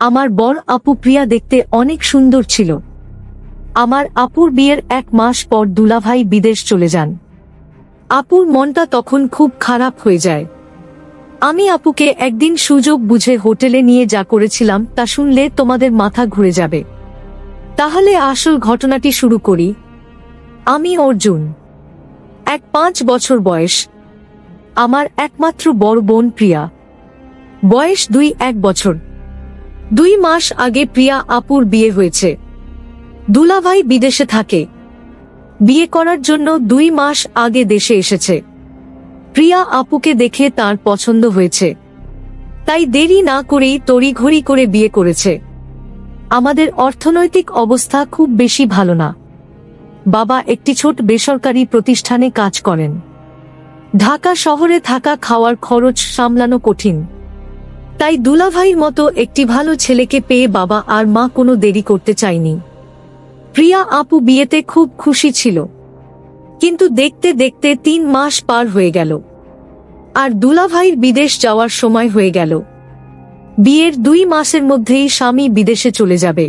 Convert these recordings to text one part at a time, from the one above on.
আমার বর আপু প্রিয়া দেখতে অনেক সুন্দর ছিল। আমার আপুর বিয়ের 1 মাস পর দুলাভাই বিদেশ চলে যান। আপুর মনটা তখন খুব খারাপ হয়ে যায়। আমি আপুকে একদিন সুযোগ বুঝে হোটেলে নিয়ে যা করেছিলাম তা শুনলে তোমাদের মাথা ঘুরে যাবে। তাহলে আসল ঘটনাটি শুরু করি। আমি অর্জুন, 5 বছর বয়স। আমার একমাত্র বড় বোন প্রিয়া, বয়স 1 বছর। 2 মাস আগে প্রিয়া আপুর বিয়ে হয়েছে। দুলাভাই বিদেশে থাকে। বিয়ে করার জন্য 2 মাস আগে দেশে এসেছে। প্রিয়া আপুকে দেখে তার পছন্দ হয়েছে, তাই দেরি না করেই তড়িঘড়ি করে বিয়ে করেছে। আমাদের অর্থনৈতিক অবস্থা খুব বেশি ভালো না। বাবা একটি ছোট বেসরকারি প্রতিষ্ঠানে কাজ করেন। ঢাকা শহরে থাকা খাওয়ার খরচ সামলানো কঠিন। তাই দুলাভাইয়ের মতো একটি ভালো ছেলেকে পেয়ে বাবা আর মা কোনো দেরি করতে চায়নি। প্রিয়া আপু বিয়েতে খুব খুশি ছিল, কিন্তু দেখতে দেখতে 3 মাস পার হয়ে গেল, আর দুলাভাইয়ের বিদেশ যাওয়ার সময় হয়ে গেল। বিয়ের 2 মাসের মধ্যেই স্বামী বিদেশে চলে যাবে।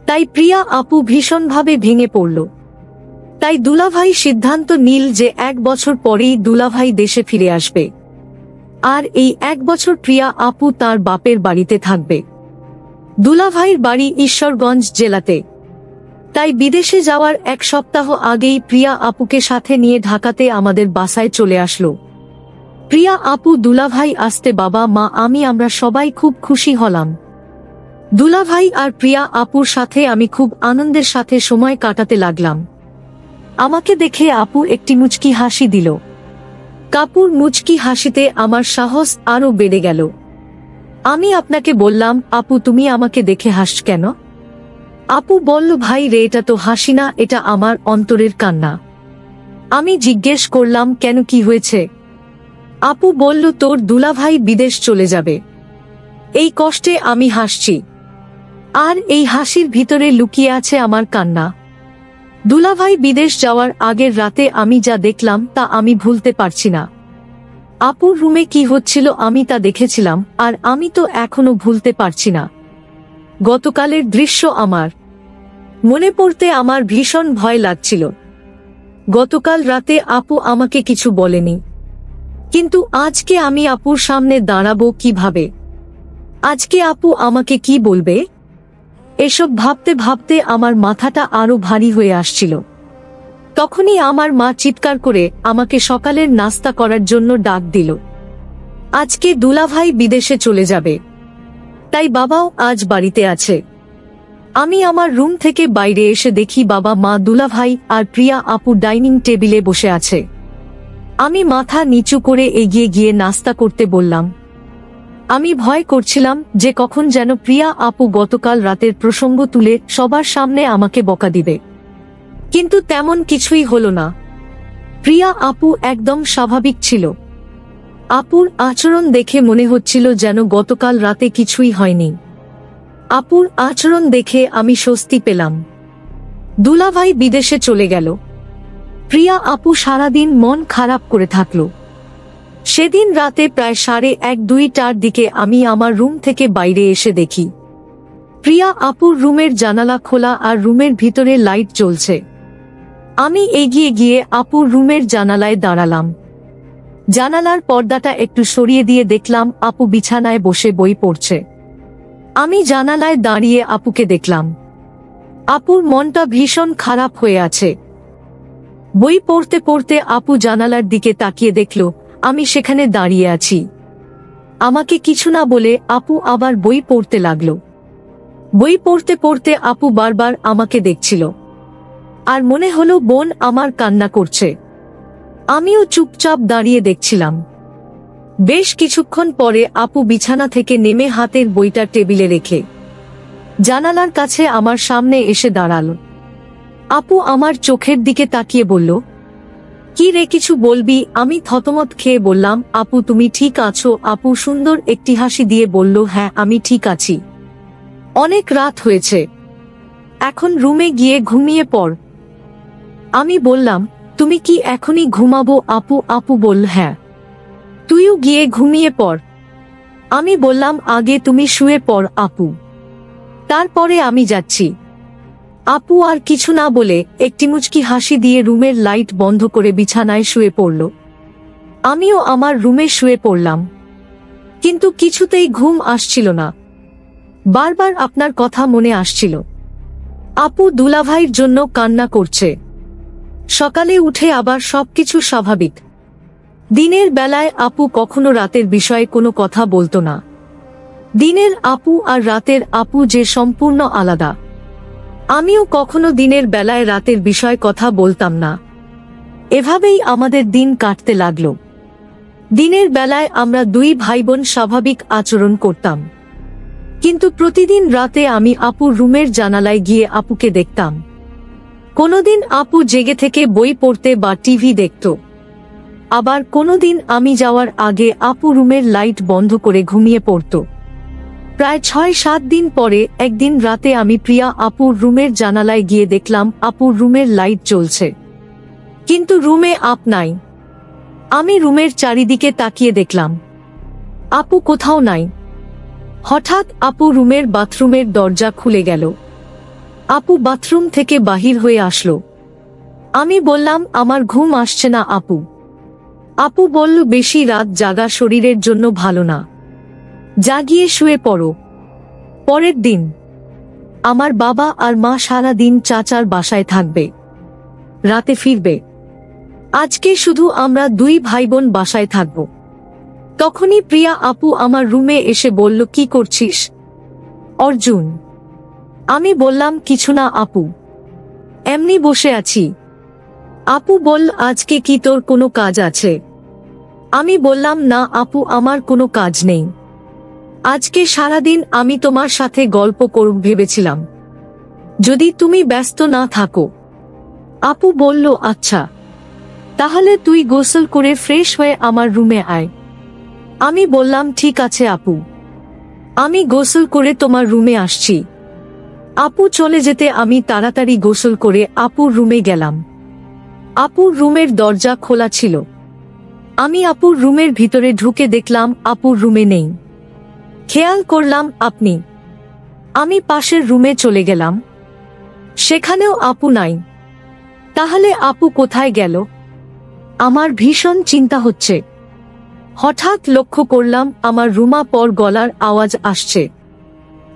তাই প্রিয়া আপু ভীষণভাবে ভেঙে পড়ল। তাই দুলাভাই সিদ্ধান্ত নিল যে 1 বছর পরেই দুলাভাই দেশে ফিরে আসবে, আর এই 1 বছর প্রিয়া আপু তার বাপের বাড়িতে থাকবে। দুলাভাইয়ের বাড়ি ঈশ্বরগঞ্জ জেলাতে। তাই বিদেশে যাওয়ার 1 সপ্তাহ আগেই প্রিয়া আপুকে সাথে নিয়ে ঢাকাতে আমাদের বাসায় চলে আসলো। প্রিয়া আপু দুলাভাই আসতে বাবা মা আমরা সবাই খুব খুশি হলাম। দুলাভাই আর প্রিয়া আপুর সাথে আমি খুব আনন্দের সাথে সময় কাটাতে লাগলাম। আমাকে দেখে আপু একটি মুচকি হাসি দিল। কাপুর মুচকি হাসিতে আমার সাহস আরো বেড়ে গেল। আমি আপনাকে বললাম, আপু তুমি আমাকে দেখে হাসছ কেন? আপু বলল, ভাই রে, এটা তো হাসি না, এটা আমার অন্তরের কান্না। আমি জিজ্ঞেস করলাম, কেন, কি হয়েছে? আপু বলল, তোর দুলাভাই বিদেশ চলে যাবে, এই কষ্টে আমি হাসছি। আর এই হাসির ভিতরে লুকিয়ে আছে আমার কান্না। দুলাভাই বিদেশ যাওয়ার আগের রাতে আমি যা দেখলাম তা আমি ভুলতে পারছি না। আপুর রুমে কি হচ্ছিল আমি তা দেখেছিলাম, আর আমি তো এখনো ভুলতে পারছি না। গতকালের দৃশ্য আমার মনে পড়তে আমার ভীষণ ভয় লাগছিল। গতকাল রাতে আপু আমাকে কিছু বলেনি, কিন্তু আজকে আমি আপুর সামনে দাঁড়াবো কিভাবে? আজকে আপু আমাকে কি বলবে? এসব ভাবতে ভাবতে আমার মাথাটা আরো ভারী হয়ে আসছিল। তখনই আমার মা চিৎকার করে আমাকে সকালের নাস্তা করার জন্য ডাক দিল। আজকে দুলাভাই বিদেশে চলে যাবে, তাই বাবাও আজ বাড়িতে আছে। আমি আমার রুম থেকে বাইরে এসে দেখি বাবা মা দুলাভাই আর প্রিয়া আপু ডাইনিং টেবিলে বসে আছে। আমি মাথা নিচু করে এগিয়ে গিয়ে নাস্তা করতে বললাম। আমি ভয় করছিলাম যে কখন যেন প্রিয়া আপু গতকাল রাতের প্রসঙ্গ তুলে সবার সামনে আমাকে বকা দিবে, কিন্তু তেমন কিছুই হলো না। প্রিয়া আপু একদম স্বাভাবিক ছিল। আপুর আচরণ দেখে মনে হচ্ছিল যেন গতকাল রাতে কিছুই হয়নি। আপুর আচরণ দেখে আমি স্বস্তি পেলাম। দুলাভাই বিদেশে চলে গেল। প্রিয়া আপু সারাদিন মন খারাপ করে থাকল। সেদিন রাতে প্রায় 1:30-2টার দিকে আমি আমার রুম থেকে বাইরে এসে দেখি প্রিয়া আপুর রুমের জানালা খোলা আর রুমের ভিতরে লাইট জ্বলছে। আমি এগিয়ে গিয়ে আপুর রুমের জানালায় দাঁড়ালাম। জানালার পর্দাটা একটু সরিয়ে দিয়ে দেখলাম আপু বিছানায় বসে বই পড়ছে। আমি জানালায় দাঁড়িয়ে আপুকে দেখলাম। আপুর মনটা ভীষণ খারাপ হয়ে আছে। বই পড়তে পড়তে আপু জানালার দিকে তাকিয়ে দেখল আমি সেখানে দাঁড়িয়ে আছি। আমাকে কিছু না বলে আপু আবার বই পড়তে লাগলো। বই পড়তে পড়তে আপু বারবার আমাকে দেখছিল, আর মনে হলো বোন আমার কান্না করছে। আমিও চুপচাপ দাঁড়িয়ে দেখছিলাম। বেশ কিছুক্ষণ পরে আপু বিছানা থেকে নেমে হাতের বইটা টেবিলে রেখে জানালার কাছে আমার সামনে এসে দাঁড়াল। আপু আমার চোখের দিকে তাকিয়ে বলল, কি রে, কিছু বলবি? আমি থতমত খেয়ে বললাম, আপু তুমি ঠিক আছো? আপু সুন্দর একটি হাসি দিয়ে বলল, হ্যাঁ আমি ঠিক আছি। অনেক রাত হয়েছে, এখন রুমে গিয়ে ঘুমিয়ে পড়। আমি বললাম, তুমি কি এখনই ঘুমাবো? আপু বলল, হ্যাঁ তুইও গিয়ে ঘুমিয়ে পড়। আমি বললাম আগে তুমি শুয়ে পড় আপু, তারপরে আমি যাচ্ছি। আপু আর কিছু না বলে একটি মুচকি হাসি দিয়ে রুমের লাইট বন্ধ করে বিছানায় শুয়ে পড়ল। আমিও আমার রুমে শুয়ে পড়লাম, কিন্তু কিছুতেই ঘুম আসছিল না। বারবার আপনার কথা মনে আসছিল। আপু দুলাভাইয়ের জন্য কান্না করছে। সকালে উঠে আবার সবকিছু স্বাভাবিক। দিনের বেলায় আপু কখনো রাতের বিষয়ে কোনো কথা বলতো না। দিনের আপু আর রাতের আপু যে সম্পূর্ণ আলাদা। আমিও কখনো দিনের বেলায় রাতের বিষয়ে কথা বলতাম না। এভাবেই আমাদের দিন কাটতে লাগলো। দিনের বেলায় আমরা দুই ভাইবোন স্বাভাবিক আচরণ করতাম, কিন্তু প্রতিদিন রাতে আমি আপুর রুমের জানালায় গিয়ে আপুকে দেখতাম। কোনোদিন আপু জেগে থেকে বই পড়তে বা টিভি দেখত, আবার কোনোদিন আমি যাওয়ার আগে আপু রুমের লাইট বন্ধ করে ঘুমিয়ে পড়ত। প্রায় ৬-৭ দিন পরে একদিন রাতে আমি প্রিয়া আপুর রুমের জানালায় গিয়ে দেখলাম আপুর রুমের লাইট জ্বলছে, কিন্তু রুমে আপ নাই। আমি রুমের চারিদিকে তাকিয়ে দেখলাম আপু কোথাও নাই। হঠাৎ আপু রুমের বাথরুমের দরজা খুলে গেল। আপু বাথরুম থেকে বাহির হয়ে আসলো। আমি বললাম আমার ঘুম আসছে না আপু। আপু বলল বেশি রাত জাগা শরীরের জন্য ভালো না, জাগিয়ে শুয়ে পড়ো। পরের দিন আমার বাবা আর মা সারা দিন চাচার বাসায় থাকবে, রাতে ফিরবে। আজকে শুধু আমরা দুই ভাইবোন বাসায় থাকব। তখনই প্রিয়া আপু আমার রুমে এসে বলল কি করছিস অর্জুন? আমি বললাম কিছু না আপু, এমনি বসে আছি। আপু বলল আজকে কি তোর কোনো কাজ আছে? আমি বললাম না আপু, আমার কোনো কাজ নেই। আজকে সারাদিন আমি তোমার সাথে গল্প করব ভেবেছিলাম, যদি তুমি ব্যস্ত না থাকো। আপু বলল আচ্ছা, তাহলে তুই গোসল করে ফ্রেশ হয়ে আমার রুমে আয়। আমি বললাম ঠিক আছে আপু, আমি গোসল করে তোমার রুমে আসছি। আপু চলে যেতে আমি তাড়াতাড়ি গোসল করে আপুর রুমে গেলাম। আপুর রুমের দরজা খোলা ছিল। আমি আপুর রুমের ভিতরে ঢুকে দেখলাম আপুর রুমে নেই। খেয়াল করলাম আপনি। আমি পাশের রুমে চলে গেলাম, সেখানেও আপু নাই। তাহলে আপু কোথায় গেল? আমার ভীষণ চিন্তা হচ্ছে। হঠাৎ লক্ষ্য করলাম আমার রুমা পর গলার আওয়াজ আসছে,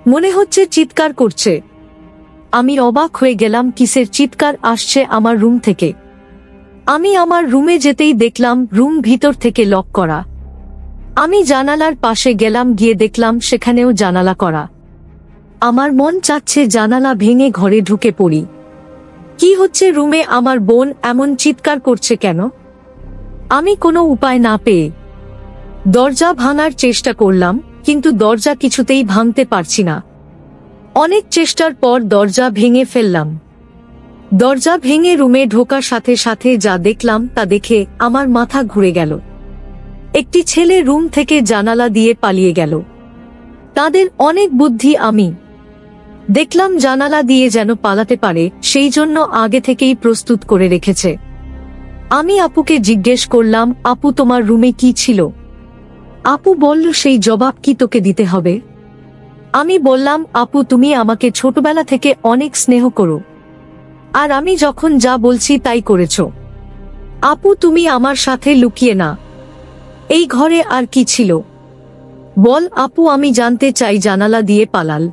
মনে হচ্ছে চিৎকার করছে। আমি অবাক হয়ে গেলাম, কিসের চিৎকার আসছে আমার রুম থেকে। আমি আমার রুমে যেতেই দেখলাম রুম ভিতর থেকে লক করা। আমি জানালার পাশে গেলাম, গিয়ে দেখলাম সেখানেও জানালা করা। আমার মন চাচ্ছে জানালা ভেঙে ঘরে ঢুকে পড়ি। কি হচ্ছে রুমে? আমার বোন এমন চিৎকার করছে কেন? আমি কোনো উপায় না পেয়ে দরজা ভাঙার চেষ্টা করলাম, কিন্তু দরজা কিছুতেই ভাঙতে পারছি না। অনেক চেষ্টার পর দরজা ভেঙে ফেললাম। দরজা ভেঙে রুমে ঢোকার সাথে সাথে যা দেখলাম তা দেখে আমার মাথা ঘুরে গেল। একটি ছেলে রুম থেকে জানালা দিয়ে পালিয়ে গেল। তাদের অনেক বুদ্ধি। আমি দেখলাম জানালা দিয়ে যেন পালাতে পারে, সেই জন্য আগে থেকেই প্রস্তুত করে রেখেছে। আমি আপুকে জিজ্ঞেস করলাম, আপু তোমার রুমে কি ছিল? আপু বলল সেই জবাব কি তোকে দিতে হবে? আমি বললাম আপু তুমি আমাকে ছোটবেলা থেকে অনেক স্নেহ করো, আর আমি যখন যা বলছি তাই করেছো। আপু তুমি আমার সাথে লুকিয়ে না। এই ঘরে আর কি ছিল বল আপু, আমি জানতে চাই। জানালা দিয়ে পালাল।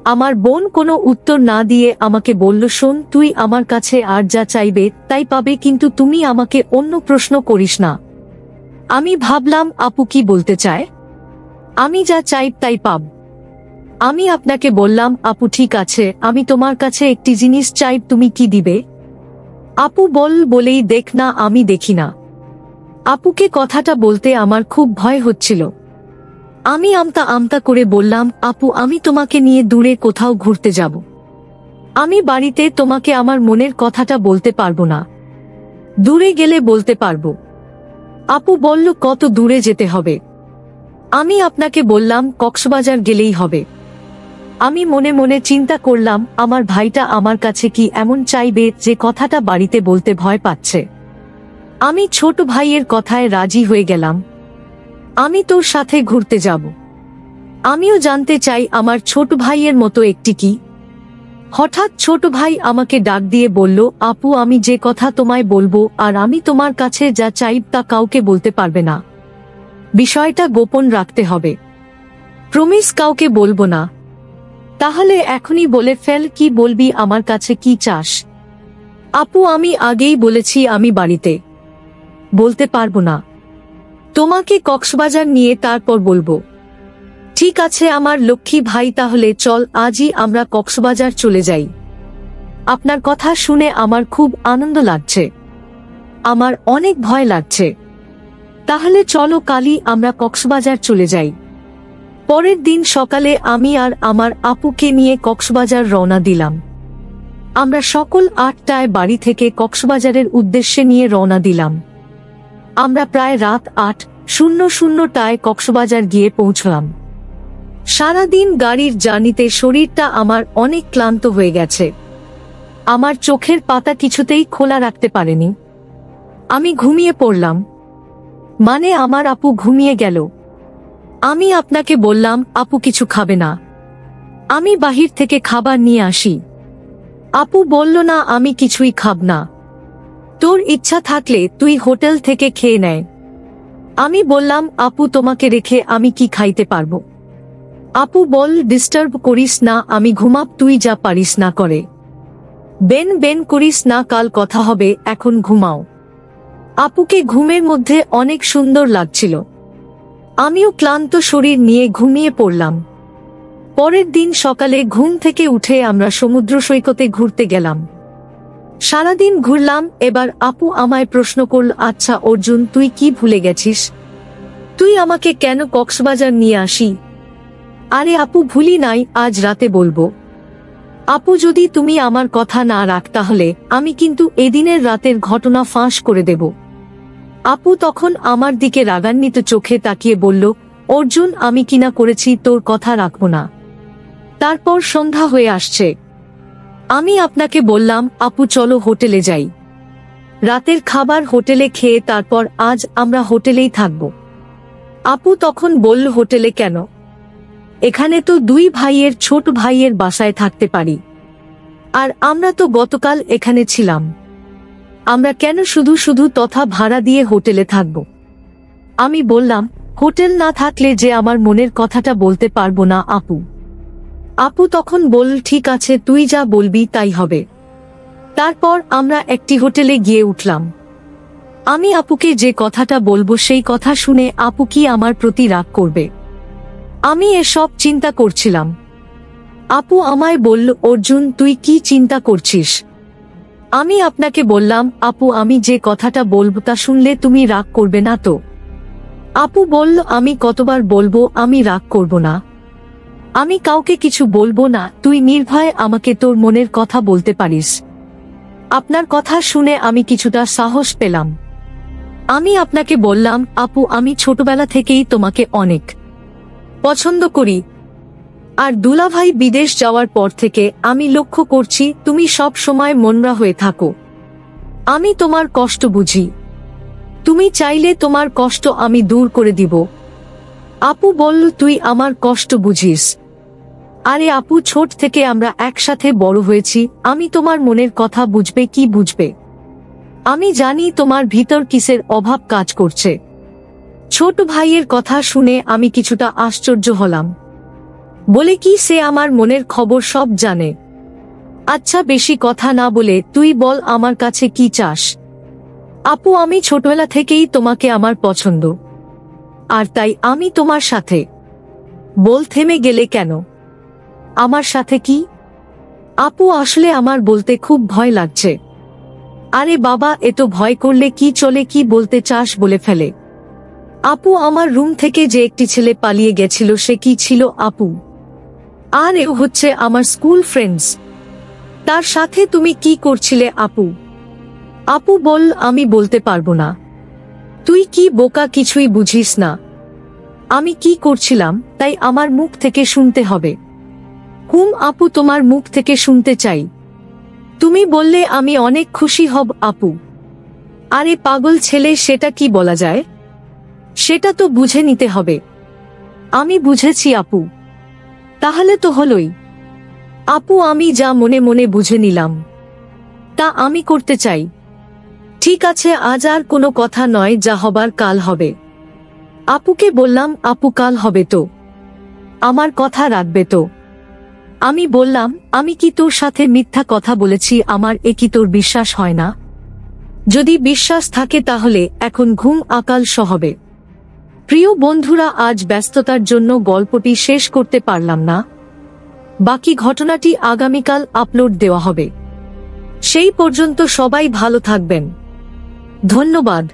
আমার বোন কোনো উত্তর না দিয়ে আমাকে বলল, শোন তুই আমার কাছে আর যা চাইবে তাই পাবে, কিন্তু তুমি আমাকে অন্য প্রশ্ন করিস না। আমি ভাবলাম আপু কি বলতে চায়। আমি যা চাই তাই পাব। আমি আপনাকে বললাম আপু ঠিক আছে, আমি তোমার কাছে একটি জিনিস চাই, তুমি কি দিবে? আপু বলেই দেখ না, আমি দেখি না। আপুকে কথাটা বলতে আমার খুব ভয় হচ্ছিল। আমি আমতা আমতা করে বললাম, আপু আমি তোমাকে নিয়ে দূরে কোথাও ঘুরতে যাব। আমি বাড়িতে তোমাকে আমার মনের কথাটা বলতে পারবো না, দূরে গেলে বলতে পারবো। আপু বলল কত দূরে যেতে হবে? আমি আপনাকে বললাম কক্সবাজার গেলেই হবে। আমি মনে মনে চিন্তা করলাম আমার ভাইটা আমার কাছে কি এমন চাইবে যে কথাটা বাড়িতে বলতে ভয় পাচ্ছে। আমি ছোট ভাইয়ের কথায় রাজি হয়ে গেলাম। আমি তোর সাথে ঘুরতে যাব। আমিও জানতে চাই আমার ছোট ভাইয়ের মতো একটি কি। হঠাৎ ছোট ভাই আমাকে ডাক দিয়ে বলল, আপু আমি যে কথা তোমায় বলবো আর আমি তোমার কাছে যা চাই তা কাউকে বলতে পারবে না। বিষয়টা গোপন রাখতে হবে। প্রমিস কাউকে বলবো না। তাহলে এখনই বলে ফেল, কি বলবি, আমার কাছে কি চাস? আপু আমি আগেই বলেছি আমি বাড়িতে বলতে পারবো না। তোমাকে কক্সবাজার নিয়ে তারপর বলবো। ঠিক আছে আমার লক্ষ্মী ভাই, তাহলে চল আজই আমরা কক্সবাজার চলে যাই। আপনার কথা শুনে আমার খুব আনন্দ লাগছে, আমার অনেক ভয় লাগছে। তাহলে চলো কালই আমরা কক্সবাজার চলে যাই। পরের দিন সকালে আমি আর আমার আপুকে নিয়ে কক্সবাজার রওনা দিলাম। আমরা সকল 8টায় বাড়ি থেকে কক্সবাজারের উদ্দেশ্যে নিয়ে রওনা দিলাম। আমরা প্রায় রাত 8:00টায় কক্সবাজার গিয়ে পৌঁছলাম। সারাদিন গাড়ির জার্নিতে শরীরটা আমার অনেক ক্লান্ত হয়ে গেছে। আমার চোখের পাতা কিছুতেই খোলা রাখতে পারেনি। আমি ঘুমিয়ে পড়লাম, মানে আমার আপু ঘুমিয়ে গেল। আমি আপনাকে বললাম আপু কিছু খাবে না, আমি বাহির থেকে খাবার নিয়ে আসি। আপু বলল না আমি কিছুই খাব না, তোর ইচ্ছা থাকলে তুই হোটেল থেকে খেয়ে নেয়। আমি বললাম আপু তোমাকে রেখে আমি কি খাইতে পারবো? আপু বল ডিস্টার্ব করিস না, আমি ঘুমাব, তুই যা পারিস না করে। বেন বেন করিস না, কাল কথা হবে, এখন ঘুমাও। আপুকে ঘুমের মধ্যে অনেক সুন্দর লাগছিল। আমিও ক্লান্ত শরীর নিয়ে ঘুমিয়ে পড়লাম। পরের দিন সকালে ঘুম থেকে উঠে আমরা সমুদ্র সৈকতে ঘুরতে গেলাম। সারাদিন ঘুরলাম। এবার আপু আমায় প্রশ্ন করল, আচ্ছা অর্জুন তুই কি ভুলে গেছিস? তুই আমাকে কেন কক্সবাজার নিয়ে আসি? আরে আপু ভুলি নাই, আজ রাতে বলবো। আপু যদি তুমি আমার কথা না রাখ তাহলে আমি কিন্তু এদিনের রাতের ঘটনা ফাঁস করে দেব। আপু তখন আমার দিকে রাগান্বিত চোখে তাকিয়ে বলল, অর্জুন আমি কিনা করেছি তোর কথা রাখবো না? তারপর সন্ধ্যা হয়ে আসছে। আমি আপনাকে বললাম আপু চলো হোটেলে যাই, রাতের খাবার হোটেলে খেয়ে তারপর আজ আমরা হোটেলেই থাকব। আপু তখন বলল, হোটেলে কেন? এখানে তো দুই ভাইয়ের ছোট ভাইয়ের বাসায় থাকতে পারি, আর আমরা তো গতকাল এখানে ছিলাম। আমরা কেন শুধু শুধু তথা ভাড়া দিয়ে হোটেলে থাকব? আমি বললাম, হোটেল না থাকলে যে আমার মনের কথাটা বলতে পারবো না আপু। আপু তখন বলল, ঠিক আছে তুই যা বলবি তাই হবে। তারপর আমরা একটি হোটেলে গিয়ে উঠলাম। আমি আপুকে যে কথাটা বলবো সেই কথা শুনে আপু কি আমার প্রতি রাগ করবে, আমি এসব চিন্তা করছিলাম। আপু আমায় বলল, অর্জুন তুই কি চিন্তা করছিস? আমি আপনাকে বললাম আপু আমি যে কথাটা বলবো তা শুনলে তুমি রাগ করবে না তো? আপু বলল, আমি কতবার বলবো আমি রাগ করব না, আমি কাউকে কিছু বলবো না, তুই নির্ভয়ে আমাকে তোর মনের কথা বলতে পারিস। আপনার কথা শুনে আমি কিছুটা সাহস পেলাম। আমি আপনাকে বললাম, আপু আমি ছোটবেলা থেকেই তোমাকে অনেক পছন্দ করি, আর দুলাভাই বিদেশ যাওয়ার পর থেকে আমি লক্ষ্য করছি তুমি সব সময় মনমরা হয়ে থাকো। আমি তোমার কষ্ট বুঝি, তুমি চাইলে তোমার কষ্ট আমি দূর করে দিব। আপু বলল, তুই আমার কষ্ট বুঝিস? আরে আপু ছোট থেকে আমরা একসাথে বড় হয়েছি, আমি তোমার মনের কথা বুঝবে কি বুঝবে? আমি জানি তোমার ভিতর কিসের অভাব কাজ করছে। ছোট ভাইয়ের কথা শুনে আমি কিছুটা আশ্চর্য হলাম। বলে কি সে আমার মনের খবর সব জানে? আচ্ছা বেশি কথা না বলে তুই বল আমার কাছে কি চাস? আপু আমি ছোটবেলা থেকেই তোমাকে আমার পছন্দ, আর তাই আমি তোমার সাথে। বল থেমে গেলে কেন? আমার সাথে কি? আপু আসলে আমার বলতে খুব ভয় লাগছে। আরে বাবা এত ভয় করলে কি চলে, কি বলতে চাস বলে ফেলে। আপু আমার রুম থেকে যে একটি ছেলে পালিয়ে গেছিল সে কি ছিল আপু? আর এ হচ্ছে আমার স্কুল ফ্রেন্ডস। তার সাথে তুমি কি করছিলে আপু? আপু বল আমি বলতে পারবো না। তুই কি বোকা, কিছুই বুঝিস না? আমি কি করছিলাম তাই আমার মুখ থেকে শুনতে হবে? আপু তোমার মুখ থেকে শুনতে চাই। তুমি বললে আমি অনেক খুশি হব আপু। আরে পাগল ছেলে, সেটা কি বলা যায়? সেটা তো বুঝে নিতে হবে। আমি বুঝেছি আপু। তাহলে তো হলোই। আপু, আমি যা মনে মনে বুঝে নিলাম তা আমি করতে চাই। ঠিক আছে, আজ আর কোনো কথা নয়, যা হবার কাল হবে। আপুকে বললাম, আপু কাল হবে তো? আমার কথা রাখবে তো? আমি বললাম, আমি কি তোর সাথে মিথ্যা কথা বলেছি? আমার এ কি তোর বিশ্বাস হয় না? যদি বিশ্বাস থাকে তাহলে এখন ঘুম আকাল সহবে। প্রিয় বন্ধুরা, আজ ব্যস্ততার জন্য গল্পটি শেষ করতে পারলাম না। বাকি ঘটনাটি আগামীকাল আপলোড দেওয়া হবে। সেই পর্যন্ত সবাই ভালো থাকবেন। ধন্যবাদ।